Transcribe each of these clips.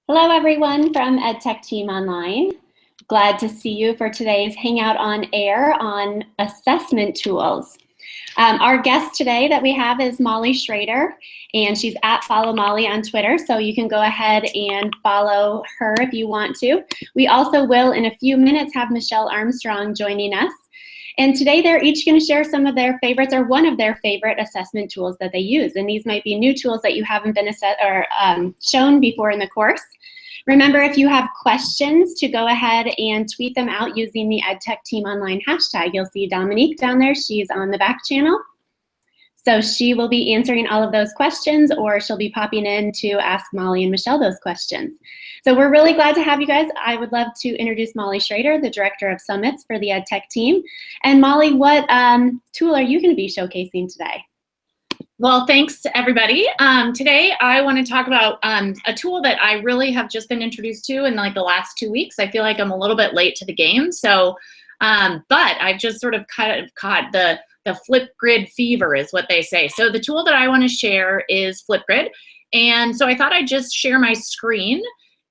Hello everyone from EdTech Team Online. Glad to see you for today's Hangout on Air on assessment tools. Our guest today that we have is Molly Schrader, and she's at Follow Molly on Twitter, so you can go ahead and follow her if you want to. We also will, in a few minutes, have Michelle Armstrong joining us. And today they're each going to share some of their favorites or one of their favorite assessment tools that they use. And these might be new tools that you haven't been shown before in the course. Remember, if you have questions, to go ahead and tweet them out using the EdTech Team Online hashtag. You'll see Dominique down there. She's on the back channel. So she will be answering all of those questions, or she'll be popping in to ask Molly and Michelle those questions. So we're really glad to have you guys. I would love to introduce Molly Schrader, the Director of Summits for the EdTech team. And Molly, what tool are you going to be showcasing today? Well, thanks to everybody. Today I want to talk about a tool that I really have just been introduced to in like the last 2 weeks. I feel like I'm a little bit late to the game, so but I've just sort of caught the Flipgrid fever is what they say. So the tool that I want to share is Flipgrid, and so I thought I'd just share my screen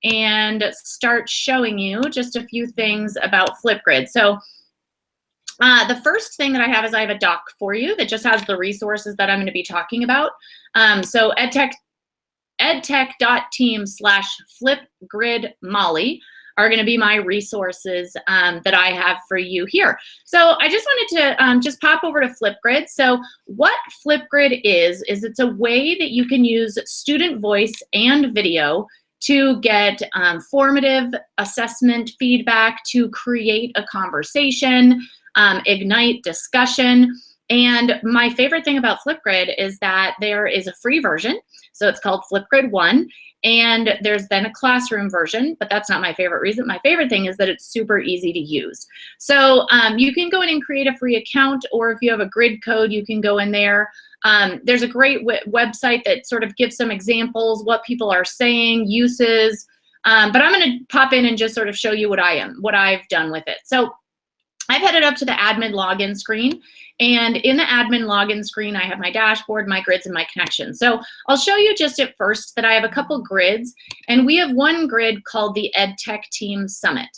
and start showing you just a few things about Flipgrid. So the first thing that I have is I have a doc for you that just has the resources that I'm going to be talking about. So edtech.team/flipgridmolly are going to be my resources that I have for you here. So I just wanted to just pop over to Flipgrid. So what Flipgrid is it's a way that you can use student voice and video to get formative assessment feedback, to create a conversation, ignite discussion. And my favorite thing about Flipgrid is that there is a free version. So it's called Flipgrid 1. And there's then a classroom version, but that's not my favorite reason. My favorite thing is that it's super easy to use. So you can go in and create a free account, or if you have a grid code, you can go in there. There's a great website that sort of gives some examples, what people are saying, uses. But I'm going to pop in and just sort of show you what I've done with it. So I've headed up to the admin login screen, and in the admin login screen, I have my dashboard, my grids, and my connections. So I'll show you just at first that I have a couple grids, and we have one grid called the EdTech Team Summit.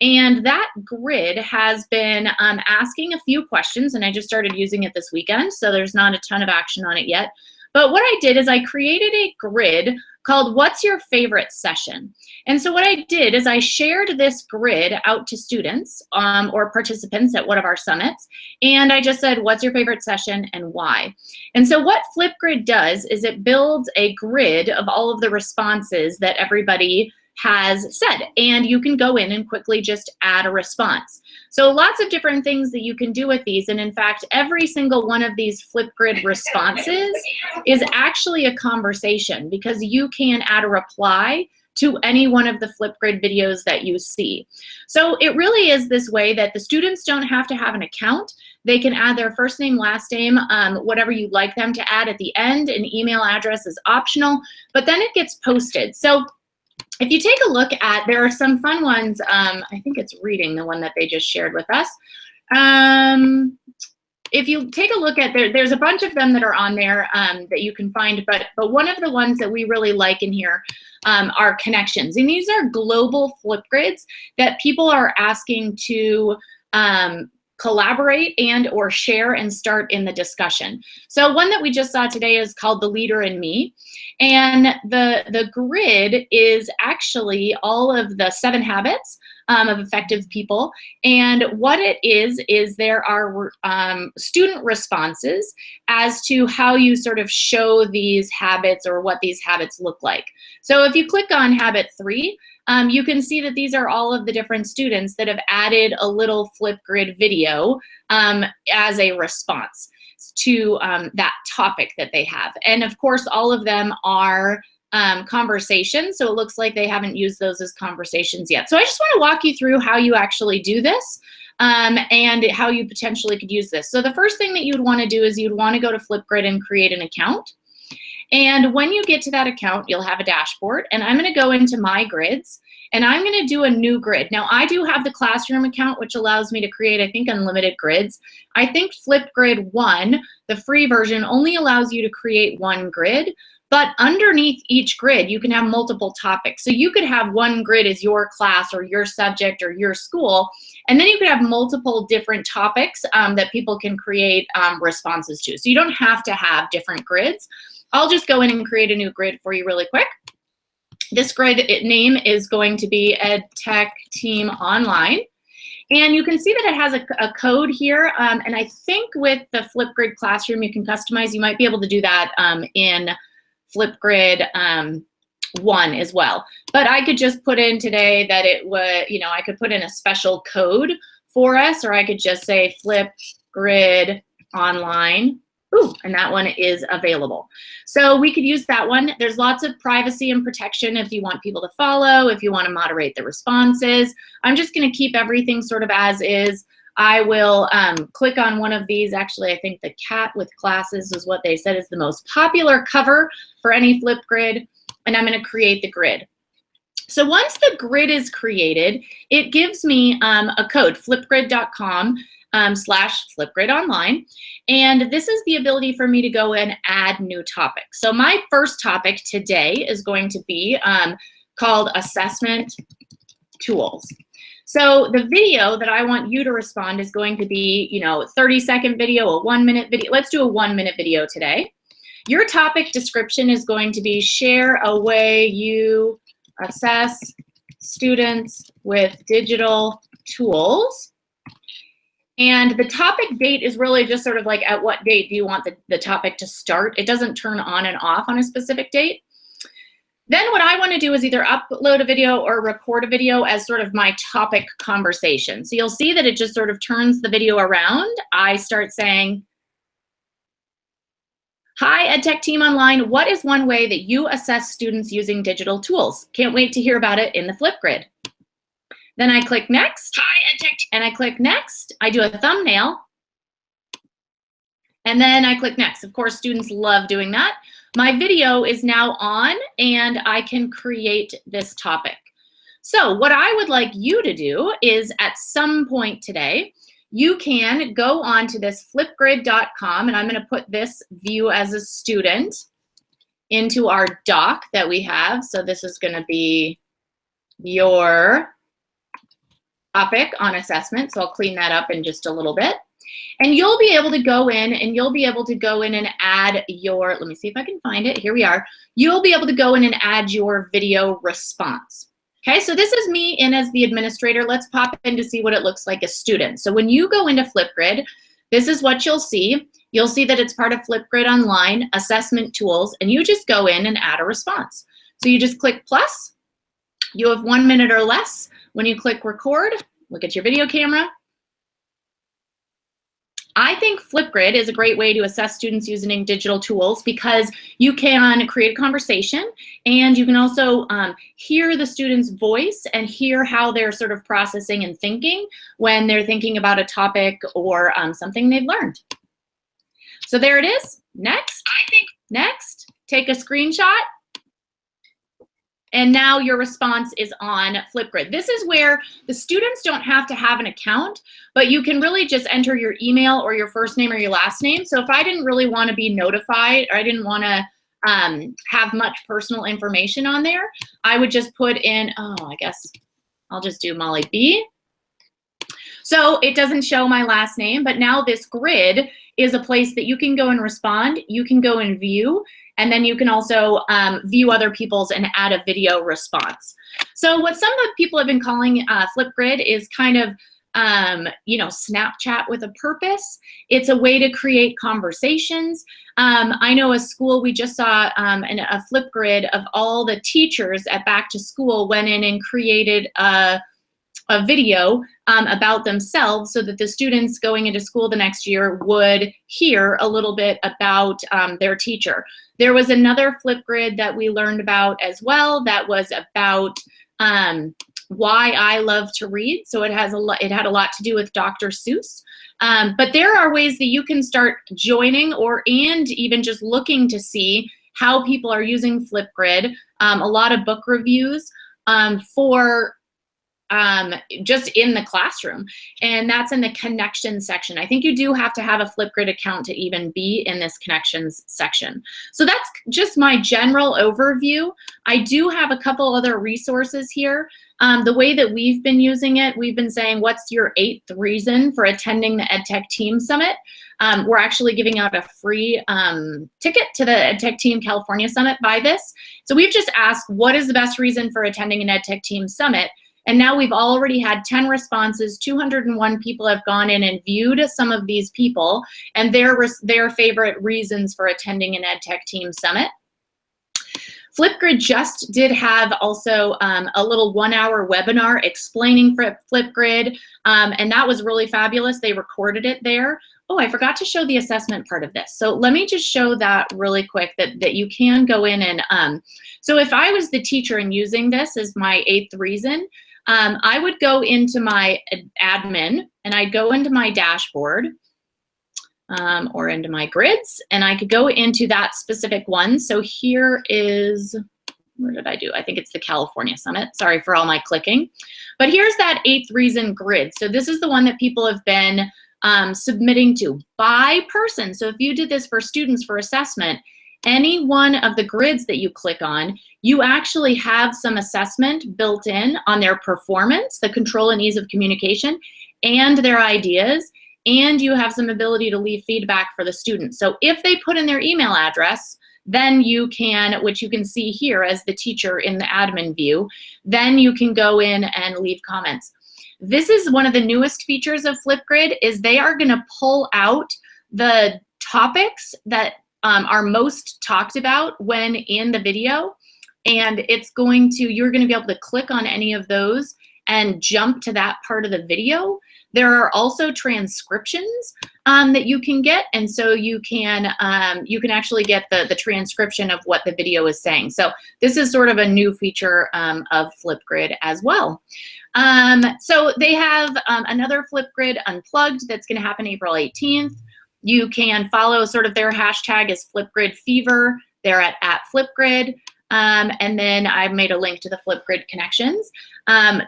And that grid has been asking a few questions, and I just started using it this weekend, so there's not a ton of action on it yet. But what I did is I created a grid called What's Your Favorite Session? And so what I did is I shared this grid out to students or participants at one of our summits, and I just said, what's your favorite session and why? And so what Flipgrid does is it builds a grid of all of the responses that everybody has said, and you can go in and quickly just add a response. So lots of different things that you can do with these, and in fact, every single one of these Flipgrid responses is actually a conversation, because you can add a reply to any one of the Flipgrid videos that you see. So it really is this way that the students don't have to have an account. They can add their first name, last name, whatever you'd like them to add at the end. An email address is optional, but then it gets posted. So if you take a look at, there are some fun ones. I think it's reading, the one that they just shared with us. If you take a look at, there's a bunch of them that are on there that you can find, but one of the ones that we really like in here are connections. And these are global Flipgrids that people are asking to collaborate and or share and start in the discussion. So one that we just saw today is called The Leader in Me. And the grid is actually all of the 7 habits of effective people. And what it is there are student responses as to how you sort of show these habits or what these habits look like. So if you click on habit 3, you can see that these are all of the different students that have added a little Flipgrid video as a response to that topic that they have. And of course, all of them are conversations, so it looks like they haven't used those as conversations yet. So I just want to walk you through how you actually do this and how you potentially could use this. So the first thing that you'd want to do is you'd want to go to Flipgrid and create an account. And when you get to that account, you'll have a dashboard, and I'm going to go into my grids, and I'm going to do a new grid. Now, I do have the Classroom account, which allows me to create, I think, unlimited grids. I think Flipgrid 1, the free version, only allows you to create one grid, but underneath each grid, you can have multiple topics. So you could have one grid as your class or your subject or your school, and then you could have multiple different topics that people can create responses to. So you don't have to have different grids. I'll just go in and create a new grid for you really quick. This grid name is going to be EdTech Team Online. And you can see that it has a code here. And I think with the Flipgrid Classroom, you can customize. You might be able to do that in Flipgrid 1 as well. But I could just put in today that it would, you know, I could put in a special code for us, or I could just say Flipgrid Online. Ooh, and that one is available. So we could use that one. There's lots of privacy and protection if you want people to follow, if you want to moderate the responses. I'm just going to keep everything sort of as is. I will click on one of these. Actually, I think the cat with glasses is what they said is the most popular cover for any Flipgrid, and I'm going to create the grid. So once the grid is created, it gives me a code, flipgrid.com. /Flipgrid Online. And this is the ability for me to go and add new topics. So my first topic today is going to be called Assessment Tools. So the video that I want you to respond is going to be, you know, 30-second video, a 1-minute video. Let's do a 1-minute video today. Your topic description is going to be share a way you assess students with digital tools. And the topic date is really just sort of like at what date do you want the topic to start. It doesn't turn on and off on a specific date. Then what I want to do is either upload a video or record a video as sort of my topic conversation. So you'll see that it just sort of turns the video around. I start saying, hi, EdTech Team Online. What is one way that you assess students using digital tools? Can't wait to hear about it in the Flipgrid. Then I click next. Hi, EdTech. And I click next. I do a thumbnail. And then I click next. Of course, students love doing that. My video is now on, and I can create this topic. So what I would like you to do is at some point today, you can go on to this flipgrid.com, and I'm going to put this view as a student into our doc that we have. So this is going to be your topic on assessment. So I'll clean that up in just a little bit. And you'll be able to go in and add your, let me see if I can find it. Here we are. You'll be able to go in and add your video response. Okay, so this is me in as the administrator. Let's pop in to see what it looks like as students. So when you go into Flipgrid, this is what you'll see. You'll see that it's part of Flipgrid Online, Assessment Tools, and you just go in and add a response. So you just click plus. You have 1 minute or less. When you click record, look at your video camera. I think Flipgrid is a great way to assess students using digital tools because you can create a conversation, and you can also hear the student's voice and hear how they're sort of processing and thinking when they're thinking about a topic or something they've learned. So there it is. Next. Next. Take a screenshot. And now your response is on Flipgrid. This is where the students don't have to have an account, but you can really just enter your email or your first name or your last name. So if I didn't really want to be notified, or I didn't want to have much personal information on there, I would just put in, oh, I guess I'll just do Molly B. So it doesn't show my last name, but now this grid is a place that you can go and respond, you can go and view, and then you can also view other people's and add a video response. So what some of the people have been calling Flipgrid is kind of, you know, Snapchat with a purpose. It's a way to create conversations. I know a school, we just saw a Flipgrid of all the teachers at back to school went in and created a video about themselves so that the students going into school the next year would hear a little bit about their teacher. There was another Flipgrid that we learned about as well that was about why I love to read. So it had a lot to do with Dr. Seuss. But there are ways that you can start joining and even just looking to see how people are using Flipgrid. A lot of book reviews for just in the classroom, and that's in the connections section. I think you do have to have a Flipgrid account to even be in this connections section. So that's just my general overview. I do have a couple other resources here. The way that we've been using it, we've been saying, what's your 8th reason for attending the EdTech Team Summit? We're actually giving out a free ticket to the EdTech Team California Summit by this. So we've just asked, what is the best reason for attending an EdTech Team Summit? And now we've already had 10 responses. 201 people have gone in and viewed some of these people and their favorite reasons for attending an EdTech Team Summit. Flipgrid just did have also a little 1-hour webinar explaining Flipgrid, and that was really fabulous. They recorded it there. Oh, I forgot to show the assessment part of this. So let me just show that really quick, that you can go in and, so if I was the teacher and using this as my 8th reason, I would go into my admin and I'd go into my dashboard or into my grids, and I could go into that specific one. So here is, where did I do? I think it's the California Summit. Sorry for all my clicking. But here's that 8th reason grid. So this is the one that people have been submitting to by person. So if you did this for students for assessment, any one of the grids that you click on, you actually have some assessment built in on their performance, the control and ease of communication, and their ideas, and you have some ability to leave feedback for the students. So if they put in their email address, then you can, which you can see here as the teacher in the admin view, then you can go in and leave comments. This is one of the newest features of Flipgrid, is they are gonna pull out the topics that are most talked about when in the video, and it's going to, you're gonna be able to click on any of those and jump to that part of the video. There are also transcriptions that you can get, and so you can actually get the transcription of what the video is saying. So this is sort of a new feature of Flipgrid as well. So they have another Flipgrid Unplugged that's gonna happen April 18th. You can follow sort of their hashtag is Flipgrid Fever. They're at Flipgrid. And then I've made a link to the Flipgrid connections.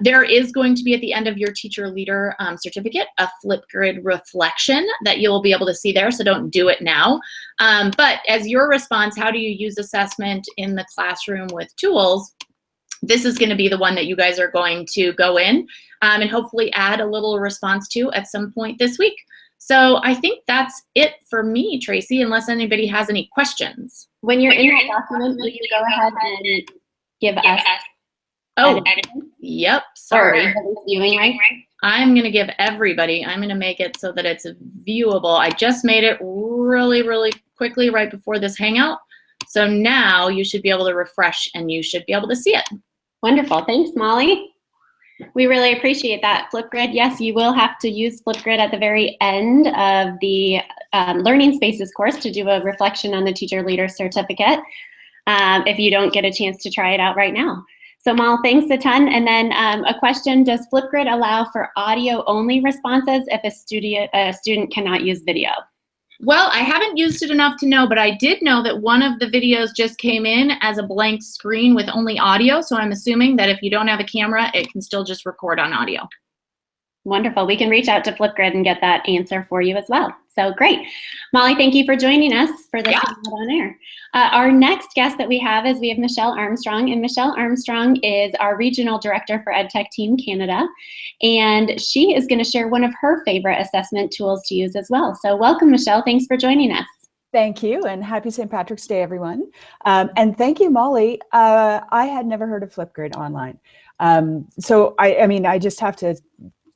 There is going to be at the end of your teacher leader certificate a Flipgrid reflection that you'll be able to see there, so don't do it now. But as your response, how do you use assessment in the classroom with tools? This is going to be the one that you guys are going to go in and hopefully add a little response to at some point this week. So I think that's it for me, Tracy, unless anybody has any questions. When you're in that document, will you go ahead and give us? Oh, yep, sorry. Viewing, right? I'm going to give everybody, I'm going to make it so that it's viewable. I just made it really, really quickly right before this Hangout. So now you should be able to refresh and you should be able to see it. Wonderful. Thanks, Molly. We really appreciate that. Flipgrid, yes, you will have to use Flipgrid at the very end of the Learning Spaces course to do a reflection on the Teacher Leader Certificate if you don't get a chance to try it out right now. So Molly, thanks a ton. And then a question, does Flipgrid allow for audio-only responses if a student cannot use video? Well, I haven't used it enough to know, but I did know that one of the videos just came in as a blank screen with only audio. So I'm assuming that if you don't have a camera, it can still just record on audio. Wonderful. We can reach out to Flipgrid and get that answer for you as well. So great. Molly, thank you for joining us for this on air. Our next guest that we have is Michelle Armstrong, and Michelle Armstrong is our Regional Director for EdTech Team Canada, and she is going to share one of her favorite assessment tools to use as well. So welcome, Michelle. Thanks for joining us. Thank you, and happy St. Patrick's Day, everyone. And thank you, Molly. I had never heard of Flipgrid online. So I mean, I just have to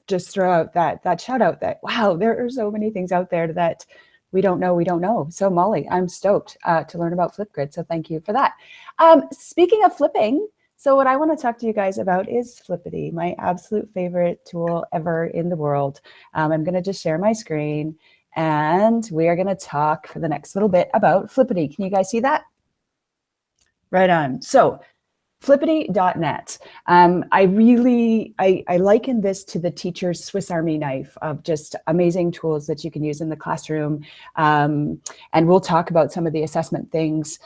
just throw out that shout out that, wow, there are so many things out there that we don't know. So Molly, I'm stoked to learn about Flipgrid. So thank you for that. Speaking of flipping, so what I want to talk to you guys about is Flippity, my absolute favorite tool ever in the world. I'm going to just share my screen and we are going to talk for the next little bit about Flippity. Can you guys see that? Right on. So Flippity.net. I liken this to the teacher's Swiss Army knife of just amazing tools that you can use in the classroom. And we'll talk about some of the assessment things.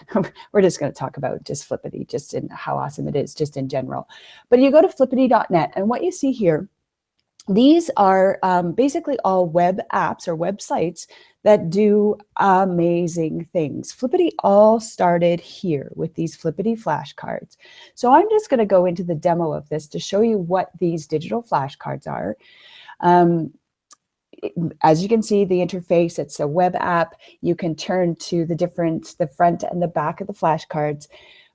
We're just going to talk about just Flippity, just in how awesome it is, just in general. But you go to flippity.net, and what you see here, these are basically all web apps or websites that do amazing things. Flippity all started here with these Flippity flashcards. So I'm just going to go into the demo of this to show you what these digital flashcards are. As you can see, the interface, it's a web app. You can turn to the front and the back of the flashcards.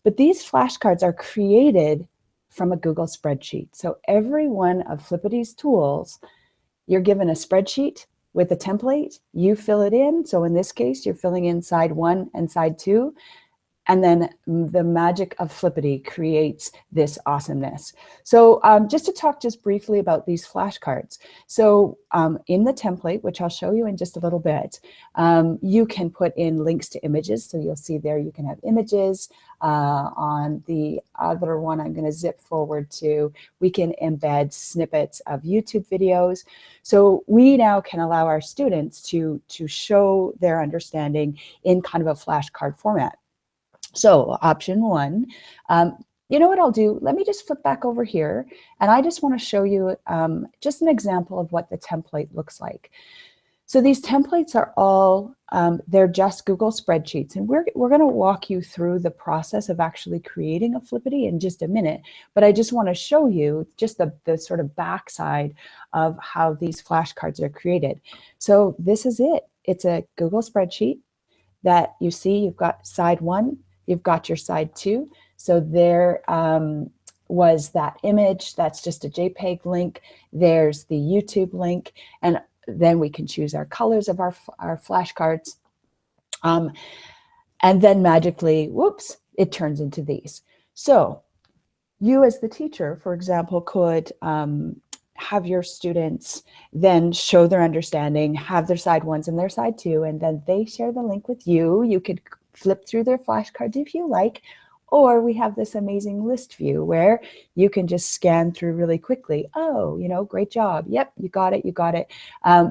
But these flashcards are created from a Google spreadsheet. So every one of Flippity's tools, you're given a spreadsheet with a template, you fill it in. So in this case, you're filling in side 1 and side 2. And then the magic of Flippity creates this awesomeness. So just to talk just briefly about these flashcards. So in the template, which I'll show you in just a little bit, you can put in links to images. So you'll see there you can have images. On the other one I'm going to zip forward to, we can embed snippets of YouTube videos. So we now can allow our students to show their understanding in kind of a flashcard format. So option 1, you know what I'll do? Let me just flip back over here, and I just want to show you just an example of what the template looks like. So these templates are all, they're just Google spreadsheets, and we're going to walk you through the process of actually creating a Flippity in just a minute, but I just want to show you just the sort of backside of how these flashcards are created. So this is it. It's a Google spreadsheet that you see. You've got side 1, you've got your side 2. So there was that image. That's just a JPEG link. There's the YouTube link. And then we can choose our colors of our flashcards. And then magically, whoops, it turns into these. So you as the teacher, for example, could have your students then show their understanding, have their side 1s and their side 2, and then they share the link with you. You could flip through their flashcards if you like, or we have this amazing list view where you can just scan through really quickly. Oh, you know, great job. Yep, you got it, you got it.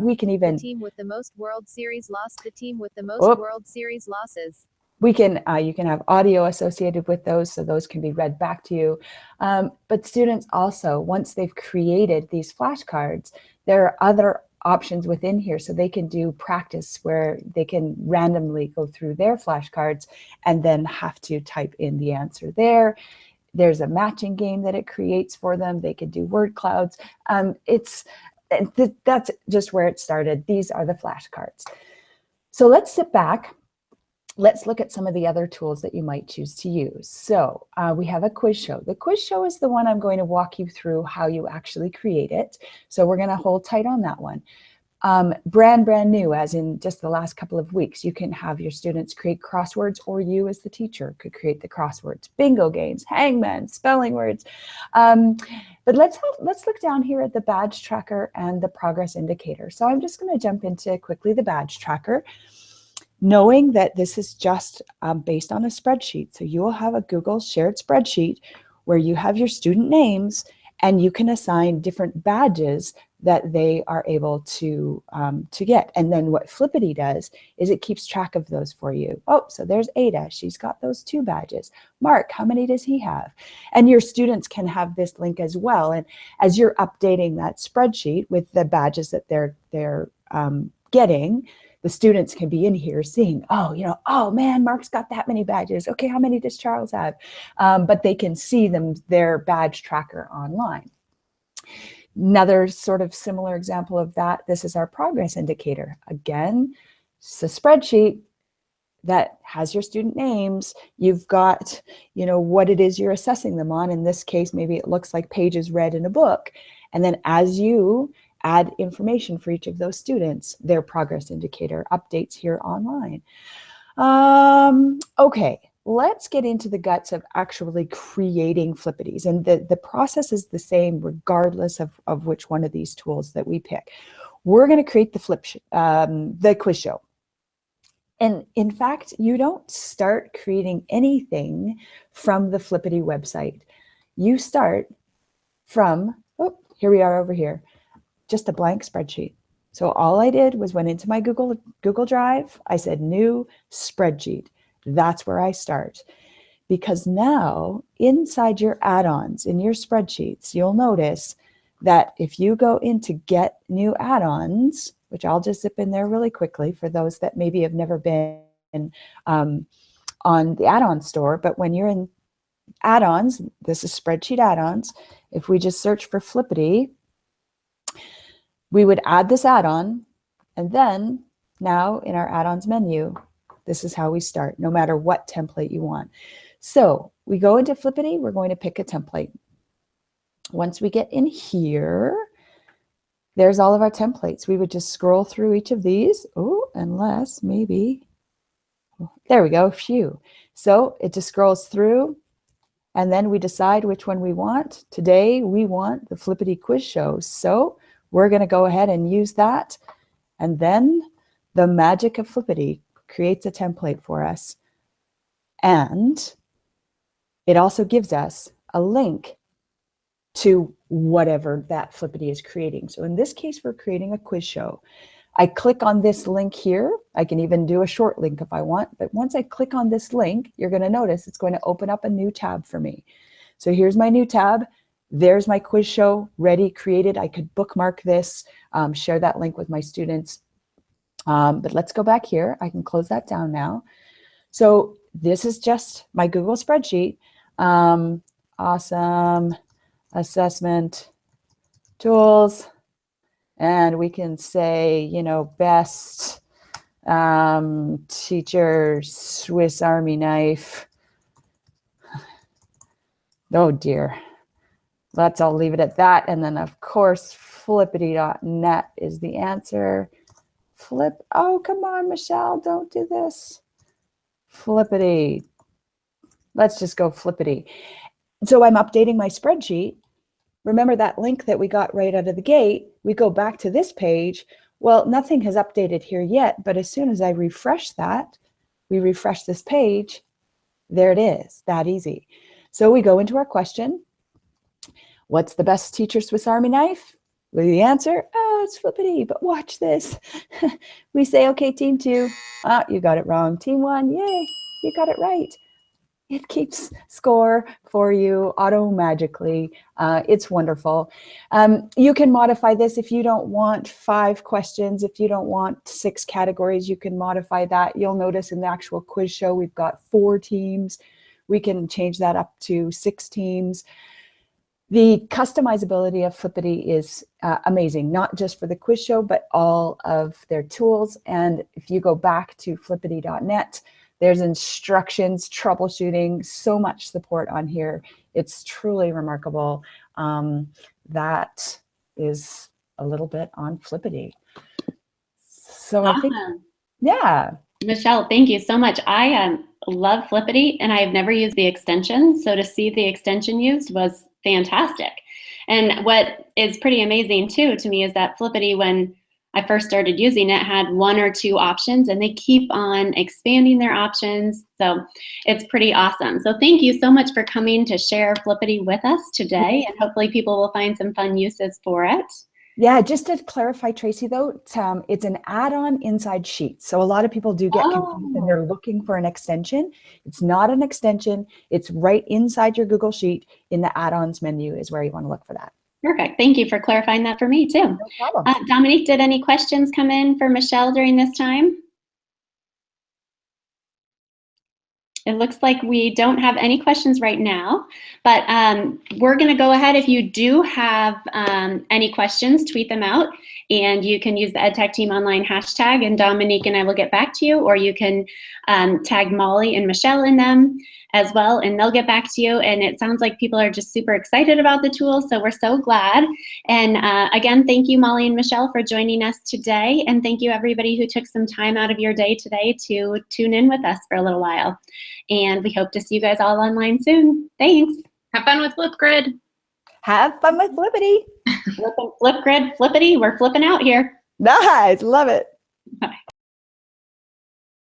We can even— the team with the most World Series lost. The team with the most World Series losses. We can, you can have audio associated with those, so those can be read back to you. But students also, once they've created these flashcards, there are other options within here, so they can do practice where they can randomly go through their flashcards and then have to type in the answer there. There's a matching game that it creates for them. They can do word clouds. That's just where it started. These are the flashcards. So let's sit back. Let's look at some of the other tools that you might choose to use. So we have a quiz show. The quiz show is the one I'm going to walk you through how you actually create it. So we're going to hold tight on that one. Brand new, as in just the last couple of weeks, you can have your students create crosswords, or you as the teacher could create the crosswords. Bingo games, hangman, spelling words. But let's look down here at the badge tracker and the progress indicator. So I'm just going to jump into quickly the badge tracker, knowing that this is just based on a spreadsheet. So you will have a Google shared spreadsheet where you have your student names, and you can assign different badges that they are able to get. And then what Flippity does is it keeps track of those for you. Oh, so there's Ada. She's got those 2 badges. Mark, how many does he have? And your students can have this link as well. And as you're updating that spreadsheet with the badges that they're getting, the students can be in here seeing, oh, you know, oh man, Mark's got that many badges. Okay, how many does Charles have? But they can see their badge tracker online. Another sort of similar example of that, this is our progress indicator. Again, it's a spreadsheet that has your student names. You've got, you know, what it is you're assessing them on. In this case, maybe it looks like pages read in a book. And then as you add information for each of those students, their progress indicator updates here online. Okay, let's get into the guts of actually creating Flippities. And the process is the same regardless of which one of these tools that we pick. We're going to create the quiz show. And in fact, you don't start creating anything from the Flippity website. You start from, oh, here we are over here, just a blank spreadsheet. So all I did was went into my Google Drive. I said new spreadsheet. That's where I start. Because now inside your add-ons in your spreadsheets, you'll notice that if you go into get new add-ons, which I'll just zip in there really quickly for those that maybe have never been on the add-on store, but when you're in add-ons, this is spreadsheet add-ons. If we just search for Flippity, we would add this add-on, and then now in our add-ons menu, this is how we start, no matter what template you want. So we go into Flippity, we're going to pick a template. Once we get in here, there's all of our templates. We would just scroll through each of these. Oh, unless maybe, there we go, phew. So it just scrolls through, and then we decide which one we want. Today we want the Flippity quiz show. So we're going to go ahead and use that. And then the magic of Flippity creates a template for us. And it also gives us a link to whatever that Flippity is creating. So in this case, we're creating a quiz show. I click on this link here. I can even do a short link if I want, but once I click on this link, you're going to notice it's going to open up a new tab for me. So here's my new tab. There's my quiz show ready, created. I could bookmark this, share that link with my students. But let's go back here. I can close that down now. So this is just my Google spreadsheet. Awesome assessment tools. And we can say, you know, best teacher Swiss Army knife. Oh dear. I'll leave it at that. And then of course, flippity.net is the answer. Oh, come on, Michelle, don't do this. Flippity. Let's just go Flippity. So I'm updating my spreadsheet. Remember that link that we got right out of the gate? We go back to this page. Well, nothing has updated here yet, but as soon as I refresh that, we refresh this page, there it is, that easy. So we go into our question. What's the best teacher Swiss Army knife? With the answer, oh, it's Flippity, but watch this. We say, okay, team 2, you got it wrong. Team 1, yay, you got it right. It keeps score for you auto-magically. It's wonderful. You can modify this if you don't want 5 questions, if you don't want 6 categories, you can modify that. You'll notice in the actual quiz show, we've got 4 teams. We can change that up to 6 teams. The customizability of Flippity is amazing, not just for the quiz show, but all of their tools. And if you go back to flippity.net, there's instructions, troubleshooting, so much support on here. It's truly remarkable. That is a little bit on Flippity. So awesome. I think, yeah. Michelle, thank you so much. I love Flippity, and I have never used the extension. So to see the extension used was fantastic. And what is pretty amazing too to me is that Flippity, when I first started using it, had 1 or 2 options, and they keep on expanding their options. So it's pretty awesome. So thank you so much for coming to share Flippity with us today, and hopefully people will find some fun uses for it. Yeah, just to clarify, Tracy, though, it's an add-on inside Sheets. So a lot of people do get confused and they're looking for an extension. It's not an extension. It's right inside your Google Sheet in the add-ons menu is where you want to look for that. Perfect. Thank you for clarifying that for me, too. No problem. Dominique, did any questions come in for Michelle during this time? It looks like we don't have any questions right now, but we're going to go ahead. If you do have any questions, tweet them out, and you can use the EdTech Team Online hashtag, and Dominique and I will get back to you, or you can tag Molly and Michelle in them as well, and they'll get back to you. And it sounds like people are just super excited about the tool, so we're so glad. And again, thank you, Molly and Michelle, for joining us today, and thank you everybody who took some time out of your day today to tune in with us for a little while. And we hope to see you guys all online soon. Thanks. Have fun with Flipgrid. Have fun with Flippity. Flipgrid, Flippity, we're flipping out here. Nice, love it.